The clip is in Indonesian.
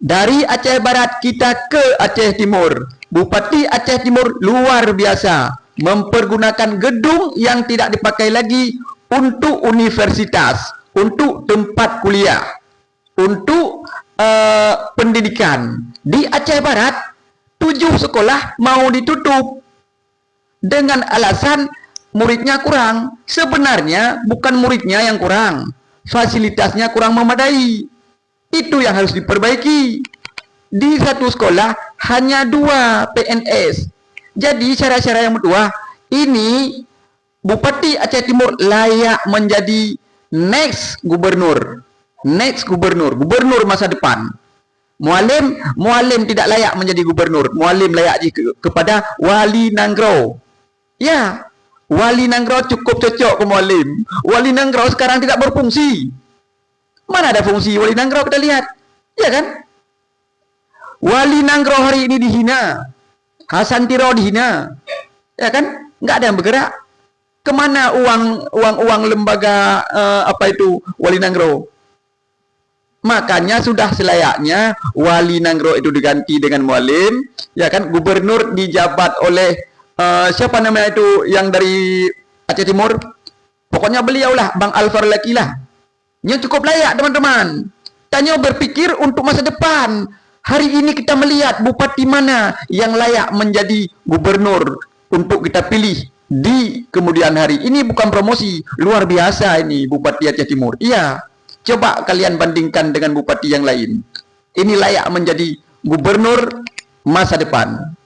Dari Aceh Barat kita ke Aceh Timur. Bupati Aceh Timur luar biasa, mempergunakan gedung yang tidak dipakai lagi untuk universitas, untuk tempat kuliah, untuk pendidikan. Di Aceh Barat 7 sekolah mau ditutup dengan alasan muridnya kurang. Sebenarnya bukan muridnya yang kurang, fasilitasnya kurang memadai. Itu yang harus diperbaiki. Di satu sekolah hanya 2 PNS. Jadi cara-cara yang kedua ini, Bupati Aceh Timur layak menjadi next gubernur masa depan. Mualim tidak layak menjadi gubernur. Mualim layak kepada Wali Nanggro. Ya, Wali Nanggro cukup cocok ke Mualim. Wali Nanggro sekarang tidak berfungsi. Mana ada fungsi Wali Nanggro, kita lihat. Ya kan? Wali Nanggro hari ini dihina. Hasan Tiro dihina. Ya kan? Nggak ada yang bergerak. Kemana uang lembaga Wali Nanggro? Makanya sudah selayaknya Wali Nanggro itu diganti dengan Mualim. Ya kan? Gubernur dijabat oleh siapa namanya itu yang dari Aceh Timur? Pokoknya beliaulah, Bang Alfar Lakilah. Yang cukup layak, teman-teman. Tanya berpikir untuk masa depan. Hari ini kita melihat bupati mana yang layak menjadi gubernur untuk kita pilih di kemudian hari. Ini bukan promosi, luar biasa ini Bupati Aceh Timur. Iya, coba kalian bandingkan dengan bupati yang lain. Ini layak menjadi gubernur masa depan.